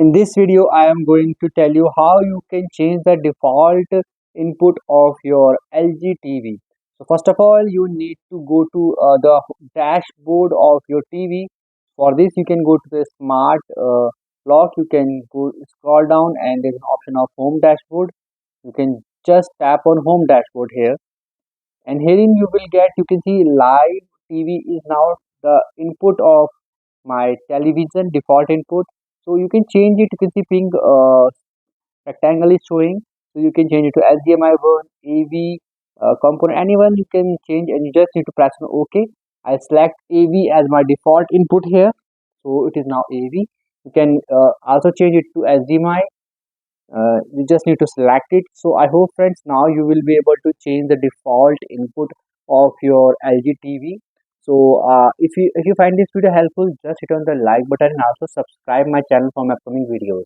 In this video, I am going to tell you how you can change the default input of your LG TV. So first of all, you need to go to the dashboard of your TV. For this, you can go to the smart lock. You can go scroll down and there's an option of home dashboard. You can just tap on home dashboard here, and herein you can see live TV is now the input of my television default input. So you can change it. You can see pink rectangle is showing, so you can change it to HDMI one, AV component, anyone you can change, and you just need to press on OK. I select AV as my default input here, so it is now AV. You can also change it to HDMI. You just need to select it. So I hope friends, now you will be able to change the default input of your LG TV. So if you find this video helpful, just hit on the like button and also subscribe my channel for my upcoming videos.